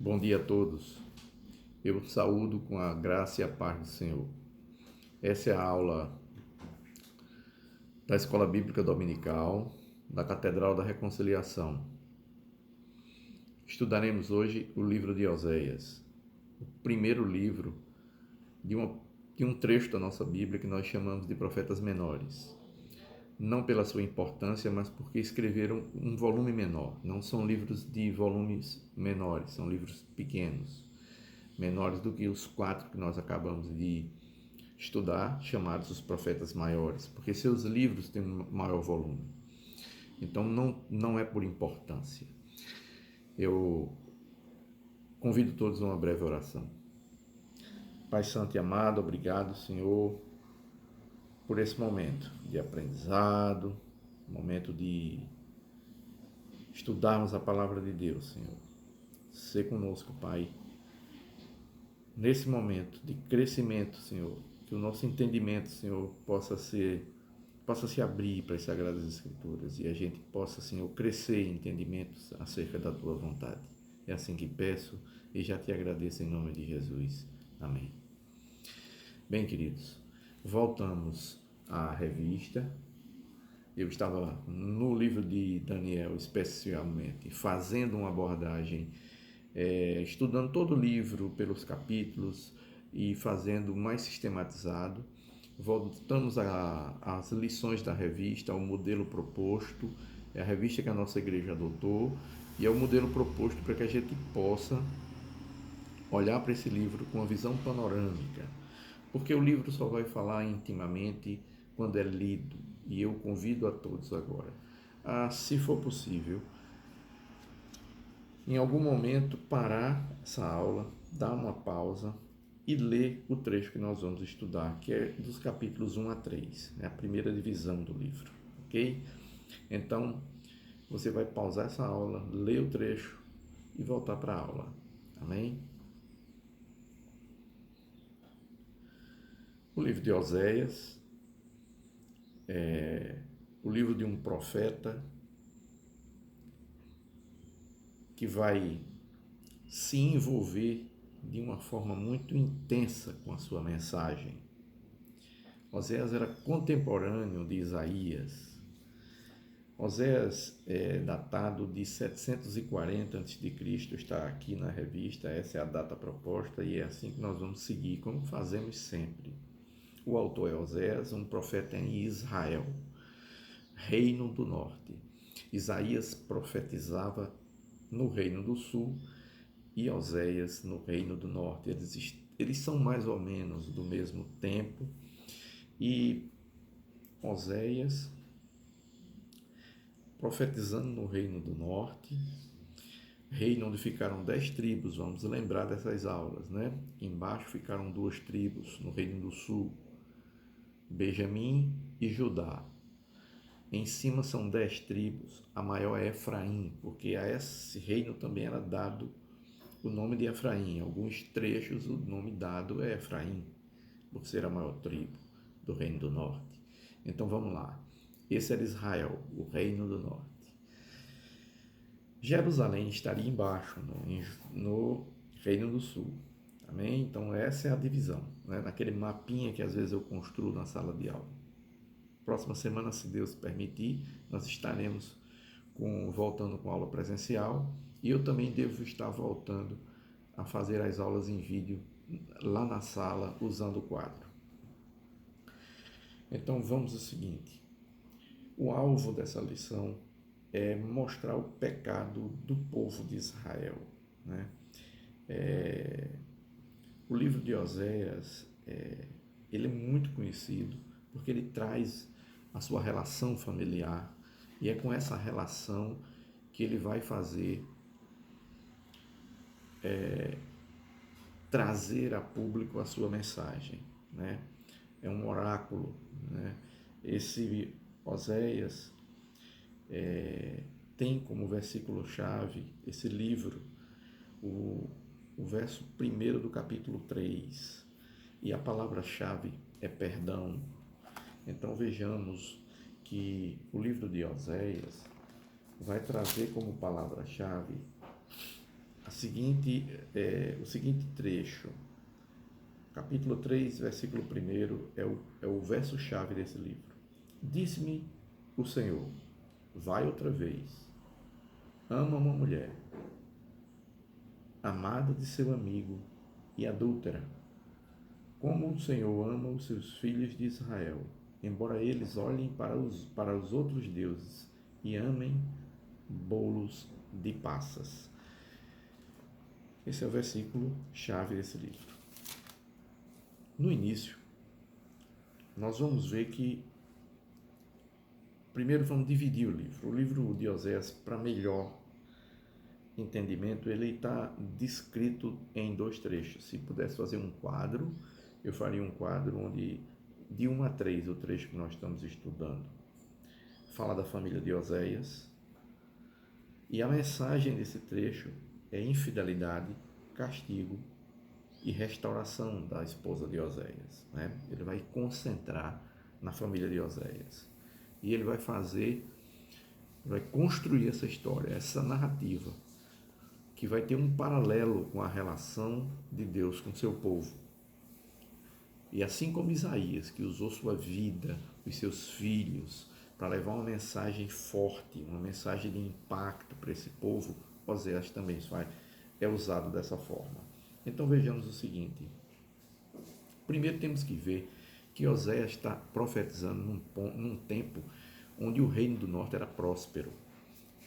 Bom dia a todos. Eu saúdo com a graça e a paz do Senhor. Essa é a aula da Escola Bíblica Dominical da Catedral da Reconciliação. Estudaremos hoje o livro de Oséias, o primeiro livro de um trecho da nossa Bíblia que nós chamamos de Profetas Menores. Não pela sua importância, mas porque escreveram um volume menor. Não são livros de volumes menores, são livros pequenos, menores do que os 4 que nós acabamos de estudar, chamados os profetas maiores, porque seus livros têm um maior volume. Então não é por importância. Eu convido todos a uma breve oração. Pai Santo e amado, obrigado, Senhor, por esse momento de aprendizado, momento de estudarmos a palavra de Deus, Senhor. Sê conosco, Pai, nesse momento de crescimento, Senhor, que o nosso entendimento, Senhor, possa se abrir para as Sagradas Escrituras e a gente possa, Senhor, crescer em entendimentos acerca da Tua vontade. É assim que peço e já te agradeço em nome de Jesus. Amém. Bem, queridos, voltamos à revista. Eu estava no livro de Daniel, especialmente, fazendo uma abordagem, estudando todo o livro pelos capítulos e fazendo mais sistematizado. Voltamos às lições da revista, ao modelo proposto, é a revista que a nossa igreja adotou e é o modelo proposto para que a gente possa olhar para esse livro com uma visão panorâmica, porque o livro só vai falar intimamente quando é lido, e eu convido a todos agora a, se for possível, em algum momento parar essa aula, dar uma pausa e ler o trecho que nós vamos estudar, que é dos capítulos 1 a 3, a primeira divisão do livro, ok? Então, você vai pausar essa aula, ler o trecho e voltar para a aula, amém? O livro de Oséias é o livro de um profeta que vai se envolver de uma forma muito intensa com a sua mensagem. Oséias era contemporâneo de Isaías. Oséias é datado de 740 a.C., está aqui na revista, essa é a data proposta e é assim que nós vamos seguir, como fazemos sempre. O autor é Oséias, um profeta em Israel, Reino do Norte. Isaías profetizava no Reino do Sul e Oséias no Reino do Norte. Eles são mais ou menos do mesmo tempo e Oséias profetizando no Reino do Norte, reino onde ficaram 10 tribos, vamos lembrar dessas aulas, né? Embaixo ficaram 2 tribos no Reino do Sul, Benjamim e Judá. Em cima são 10 tribos, a maior é Efraim, porque a esse reino também era dado o nome de Efraim. Em alguns trechos o nome dado é Efraim, por ser a maior tribo do Reino do Norte. Então vamos lá. Esse era Israel, o Reino do Norte. Jerusalém estaria embaixo, no Reino do Sul. Amém? Então essa é a divisão, né? Naquele mapinha que às vezes eu construo na sala de aula. Próxima semana, se Deus permitir, nós estaremos voltando com aula presencial e eu também devo estar voltando a fazer as aulas em vídeo lá na sala usando o quadro. Então vamos ao seguinte, o alvo dessa lição é mostrar o pecado do povo de Israel, né? O livro de Oséias, ele é muito conhecido porque ele traz a sua relação familiar e é com essa relação que ele vai fazer trazer a público a sua mensagem, né? É um oráculo, né? Esse Oséias tem como versículo-chave esse livro, o verso 1 do capítulo 3, e a palavra-chave é perdão. Então vejamos que o livro de Oséias vai trazer como palavra-chave o seguinte trecho. Capítulo 3, versículo 1 é o verso-chave desse livro. Disse-me o Senhor, vai outra vez, ama uma mulher, amada de seu amigo e adúltera, como o Senhor ama os seus filhos de Israel, embora eles olhem para os outros deuses e amem bolos de passas. Esse é o versículo chave desse livro. No início, nós vamos ver que primeiro vamos dividir o livro. O livro de Oséias, para melhor entendimento, ele está descrito em 2 trechos. Se pudesse fazer um quadro, eu faria um quadro onde de 1 a 3, o trecho que nós estamos estudando, fala da família de Oséias, e a mensagem desse trecho é infidelidade, castigo e restauração da esposa de Oséias, né? Ele vai concentrar na família de Oséias e ele vai construir essa história, essa narrativa, que vai ter um paralelo com a relação de Deus com seu povo. E assim como Isaías, que usou sua vida, os seus filhos, para levar uma mensagem forte, uma mensagem de impacto para esse povo, Oséias também é usado dessa forma. Então vejamos o seguinte. Primeiro temos que ver que Oséias está profetizando num tempo onde o reino do norte era próspero,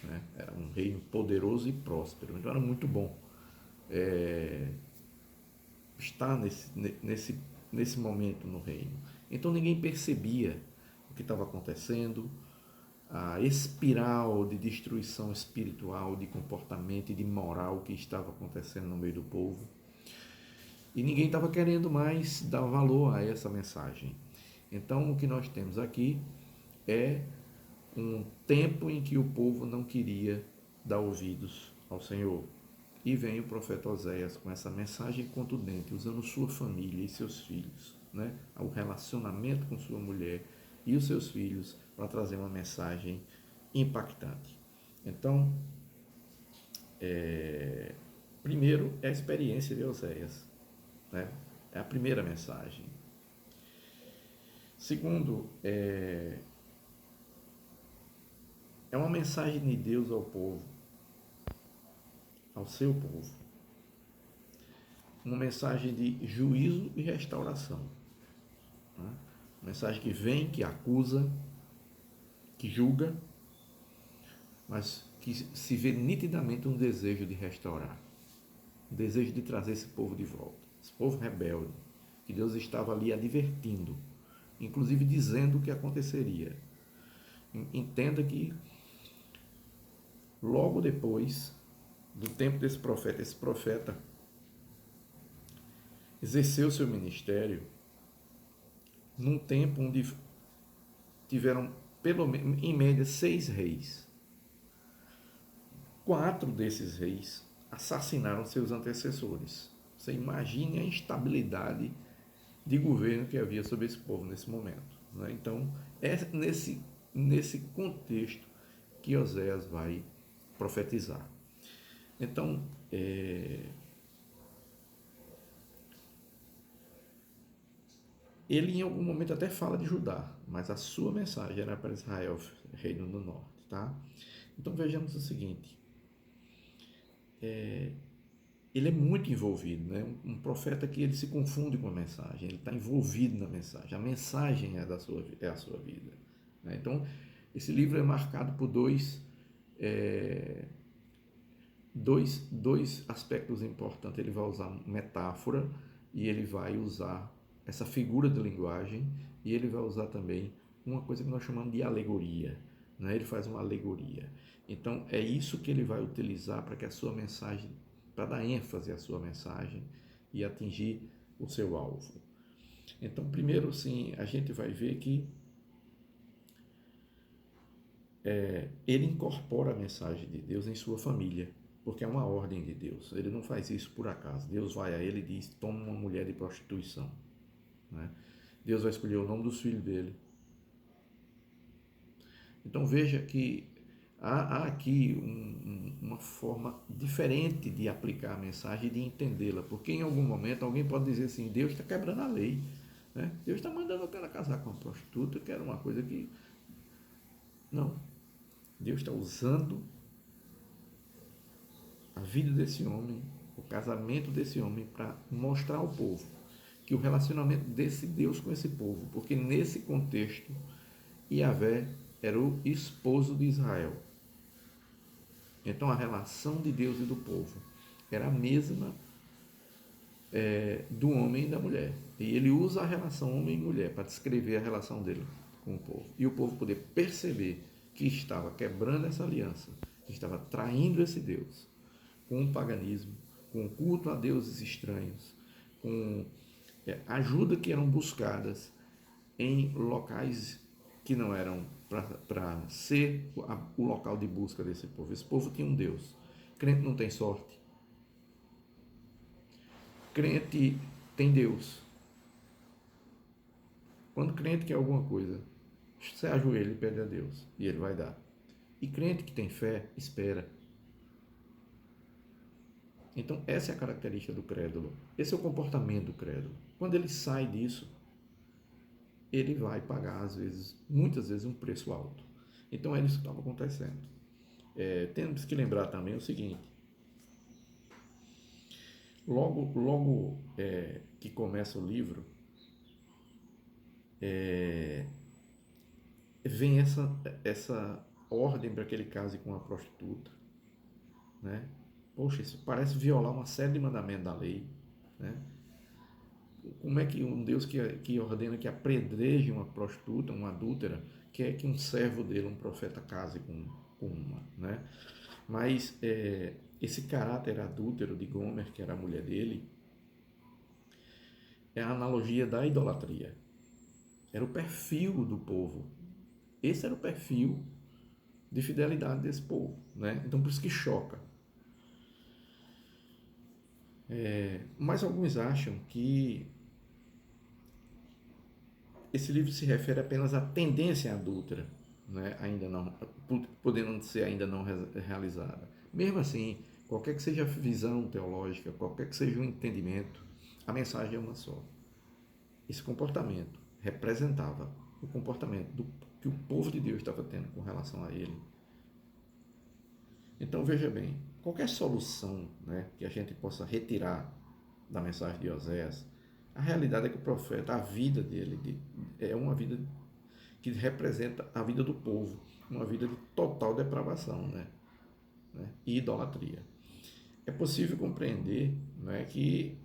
né? Era um reino poderoso e próspero, então era muito bom estar nesse momento no reino. Então ninguém percebia o que estava acontecendo, a espiral de destruição espiritual, de comportamento e de moral que estava acontecendo no meio do povo. E ninguém estava querendo mais dar valor a essa mensagem. Então o que nós temos aqui é um tempo em que o povo não queria dar ouvidos ao Senhor. E vem o profeta Oséias com essa mensagem contundente, usando sua família e seus filhos, né? O relacionamento com sua mulher e os seus filhos, para trazer uma mensagem impactante. Então, primeiro é a experiência de Oséias, né? É a primeira mensagem. Segundo, é uma mensagem de Deus ao povo, ao seu povo. Uma mensagem de juízo e restauração, né? Uma mensagem que vem, que acusa, que julga, mas que se vê nitidamente um desejo de restaurar, um desejo de trazer esse povo de volta, esse povo rebelde, que Deus estava ali advertindo, inclusive dizendo o que aconteceria. Entenda que logo depois do tempo desse profeta, esse profeta exerceu seu ministério num tempo onde tiveram, pelo menos, em média, 6 reis. 4 desses reis assassinaram seus antecessores. Você imagine a instabilidade de governo que havia sobre esse povo nesse momento, né? Então, é nesse contexto que Oséias vai profetizar. Então, ele em algum momento até fala de Judá, mas a sua mensagem era para Israel, reino do norte, tá? Então vejamos o seguinte, ele é muito envolvido, né? Um profeta que ele se confunde com a mensagem, ele está envolvido na mensagem, a mensagem é a sua vida, né? Então esse livro é marcado por dois aspectos importantes. Ele vai usar metáfora e ele vai usar essa figura de linguagem, e ele vai usar também uma coisa que nós chamamos de alegoria, né? Ele faz uma alegoria. Então é isso que ele vai utilizar para que a sua mensagem, para dar ênfase à sua mensagem e atingir o seu alvo. Então, primeiro, sim, a gente vai ver que ele incorpora a mensagem de Deus em sua família, porque é uma ordem de Deus. Ele não faz isso por acaso. Deus vai a ele e diz: toma uma mulher de prostituição, né? Deus vai escolher o nome dos filhos dele. Então veja que Há aqui uma forma diferente de aplicar a mensagem e de entendê-la, porque em algum momento alguém pode dizer assim, Deus está quebrando a lei, né? Deus está mandando o cara casar com uma prostituta, que era uma coisa que... Não, Deus está usando a vida desse homem, o casamento desse homem, para mostrar ao povo que o relacionamento desse Deus com esse povo, porque nesse contexto, Yahvé era o esposo de Israel. Então a relação de Deus e do povo era a mesma do homem e da mulher. E ele usa a relação homem e mulher para descrever a relação dele com o povo. E o povo poder perceber que estava quebrando essa aliança, que estava traindo esse Deus com o paganismo, com o culto a deuses estranhos, com ajuda que eram buscadas em locais que não eram para ser o local de busca desse povo. Esse povo tinha um Deus. Crente não tem sorte. Crente tem Deus. Quando crente quer alguma coisa, você ajoelha e pede a Deus e Ele vai dar. E crente que tem fé, espera. Então, essa é a característica do crédulo. Esse é o comportamento do crédulo. Quando ele sai disso, ele vai pagar, às vezes, muitas vezes, um preço alto. Então, é isso que estava acontecendo. Temos que lembrar também o seguinte: logo que começa o livro, vem essa ordem para que ele case com uma prostituta, né? Poxa, isso parece violar uma série de mandamentos da lei, né? Como é que um Deus que ordena que apedreje uma prostituta, uma adúltera, quer que um servo dele, um profeta, case com uma, né? Mas esse caráter adúltero de Gomer, que era a mulher dele, é a analogia da idolatria. Era o perfil do povo. Esse era o perfil de fidelidade desse povo, né? Então por isso que choca. Mas alguns acham que esse livro se refere apenas à tendência adúltera, né? Ainda não, podendo ser ainda não realizada. Mesmo assim, qualquer que seja a visão teológica, qualquer que seja o entendimento, a mensagem é uma só. Esse comportamento representava o comportamento que o povo de Deus estava tendo com relação a ele. Então veja bem, qualquer solução, né, que a gente possa retirar da mensagem de Oséias, a realidade é que o profeta, a vida dele é uma vida que representa a vida do povo, uma vida de total depravação, né, e idolatria. É possível compreender, né, que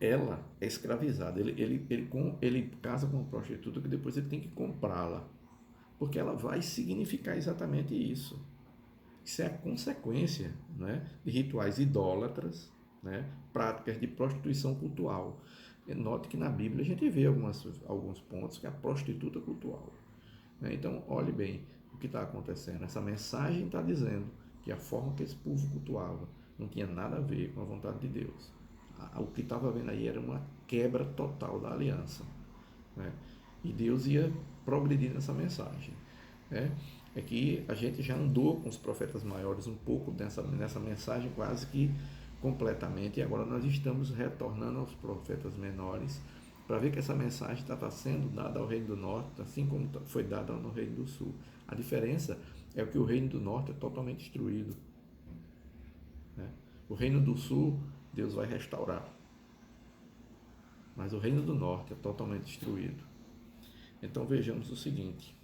ela é escravizada. Ele casa com uma prostituta que depois ele tem que comprá-la, porque ela vai significar exatamente isso. Isso é a consequência, né, de rituais idólatras, né, práticas de prostituição cultural. Note que na Bíblia a gente vê alguns pontos que é a prostituta cultural, né? Então, olhe bem o que está acontecendo. Essa mensagem está dizendo que a forma que esse povo cultuava não tinha nada a ver com a vontade de Deus. O que estava vendo aí era uma quebra total da aliança, né? E Deus ia progredir nessa mensagem, né? É que a gente já andou com os profetas maiores um pouco nessa mensagem quase que completamente, e agora nós estamos retornando aos profetas menores para ver que essa mensagem estava sendo dada ao Reino do Norte, assim como foi dada no Reino do Sul. A diferença é que o Reino do Norte é totalmente destruído, né? O Reino do Sul, Deus vai restaurar, mas o Reino do Norte é totalmente destruído. Então vejamos o seguinte: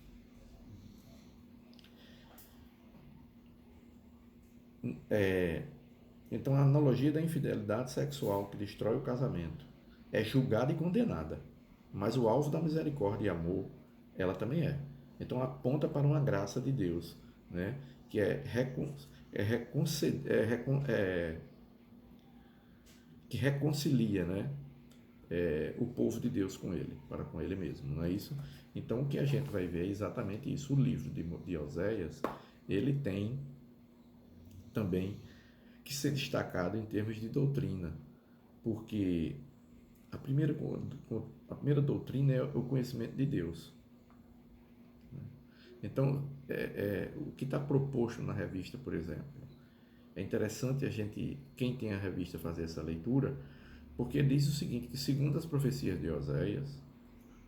então a analogia da infidelidade sexual que destrói o casamento é julgada e condenada, mas o alvo da misericórdia e amor, ela também é. Então aponta para uma graça de Deus, né? Que que reconcilia, né, o povo de Deus com ele, para com ele mesmo, não é isso? Então o que a gente vai ver é exatamente isso. O livro de Oséias, ele tem também que ser destacado em termos de doutrina, porque a primeira doutrina é o conhecimento de Deus. Então, o que está proposto na revista, por exemplo, é interessante a gente, quem tem a revista, fazer essa leitura, porque diz o seguinte, que segundo as profecias de Oséias,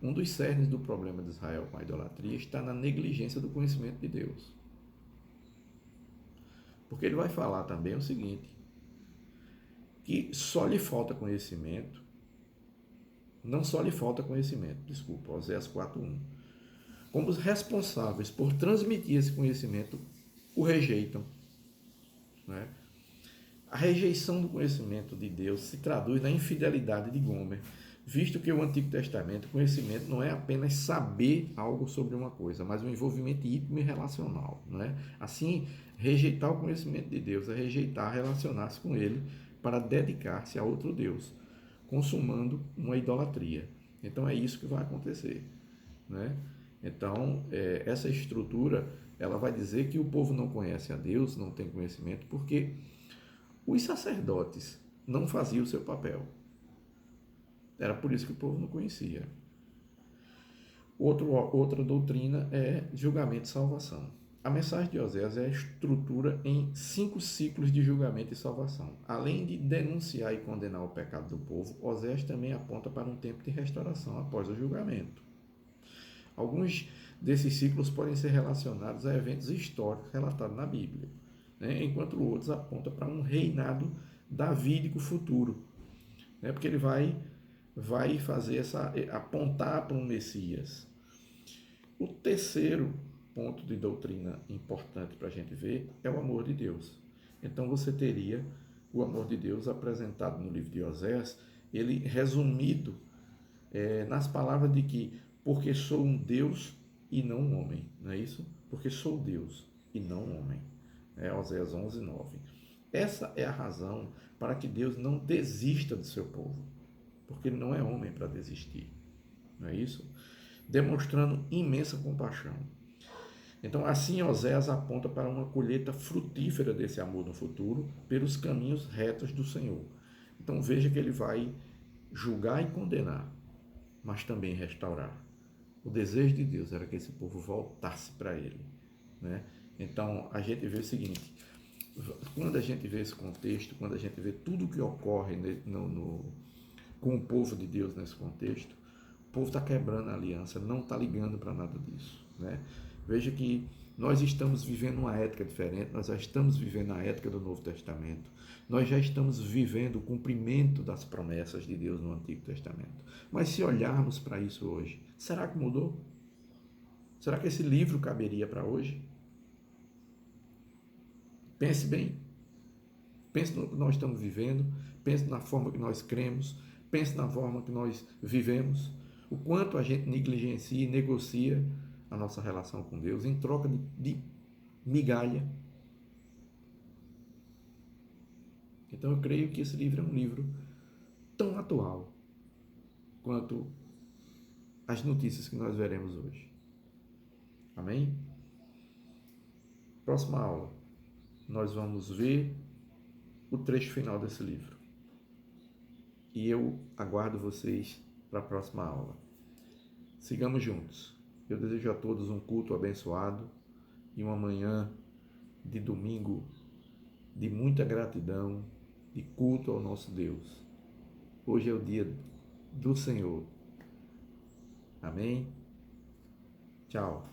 um dos cernes do problema de Israel com a idolatria está na negligência do conhecimento de Deus. Porque ele vai falar também o seguinte, que só lhe falta conhecimento, não só lhe falta conhecimento, desculpa, Oséias 4:1, como os responsáveis por transmitir esse conhecimento o rejeitam, né? A rejeição do conhecimento de Deus se traduz na infidelidade de Gomer, visto que o Antigo Testamento, o conhecimento não é apenas saber algo sobre uma coisa, mas um envolvimento íntimo e relacional, né? Assim, rejeitar o conhecimento de Deus é rejeitar relacionar-se com Ele para dedicar-se a outro Deus, consumando uma idolatria. Então é isso que vai acontecer, né? Então, essa estrutura, ela vai dizer que o povo não conhece a Deus, não tem conhecimento, porque os sacerdotes não faziam o seu papel. Era por isso que o povo não conhecia. Outra doutrina é julgamento e salvação. A mensagem de Oséias é a estrutura em 5 ciclos de julgamento e salvação. Além de denunciar e condenar o pecado do povo, Oséias também aponta para um tempo de restauração após o julgamento. Alguns desses ciclos podem ser relacionados a eventos históricos relatados na Bíblia, né? Enquanto outros apontam para um reinado davídico futuro, né? Porque ele vai fazer apontar para um Messias. O terceiro ponto de doutrina importante para a gente ver é o amor de Deus. Então você teria o amor de Deus apresentado no livro de Oséias, ele resumido nas palavras de que porque sou um Deus e não um homem, não é isso? Porque sou Deus e não um homem. Oséias 11:9. Essa é a razão para que Deus não desista do seu povo, porque ele não é homem para desistir, não é isso? Demonstrando imensa compaixão. Então, assim, Oséias aponta para uma colheita frutífera desse amor no futuro, pelos caminhos retos do Senhor. Então, veja que ele vai julgar e condenar, mas também restaurar. O desejo de Deus era que esse povo voltasse para ele, né? Então, a gente vê o seguinte, quando a gente vê esse contexto, quando a gente vê tudo o que ocorre com o povo de Deus nesse contexto, o povo está quebrando a aliança, não está ligando para nada disso, né? Veja que nós estamos vivendo uma ética diferente, nós já estamos vivendo a ética do Novo Testamento, nós já estamos vivendo o cumprimento das promessas de Deus no Antigo Testamento. Mas se olharmos para isso hoje, será que mudou? Será que esse livro caberia para hoje? Pense bem, pense no que nós estamos vivendo, pense na forma que nós cremos, pense na forma que nós vivemos, o quanto a gente negligencia e negocia a nossa relação com Deus em troca de migalha. Então eu creio que esse livro é um livro tão atual quanto as notícias que nós veremos hoje. Amém? Próxima aula, nós vamos ver o trecho final desse livro. E eu aguardo vocês para a próxima aula. Sigamos juntos. Eu desejo a todos um culto abençoado e uma manhã de domingo de muita gratidão, de culto ao nosso Deus. Hoje é o dia do Senhor. Amém? Tchau.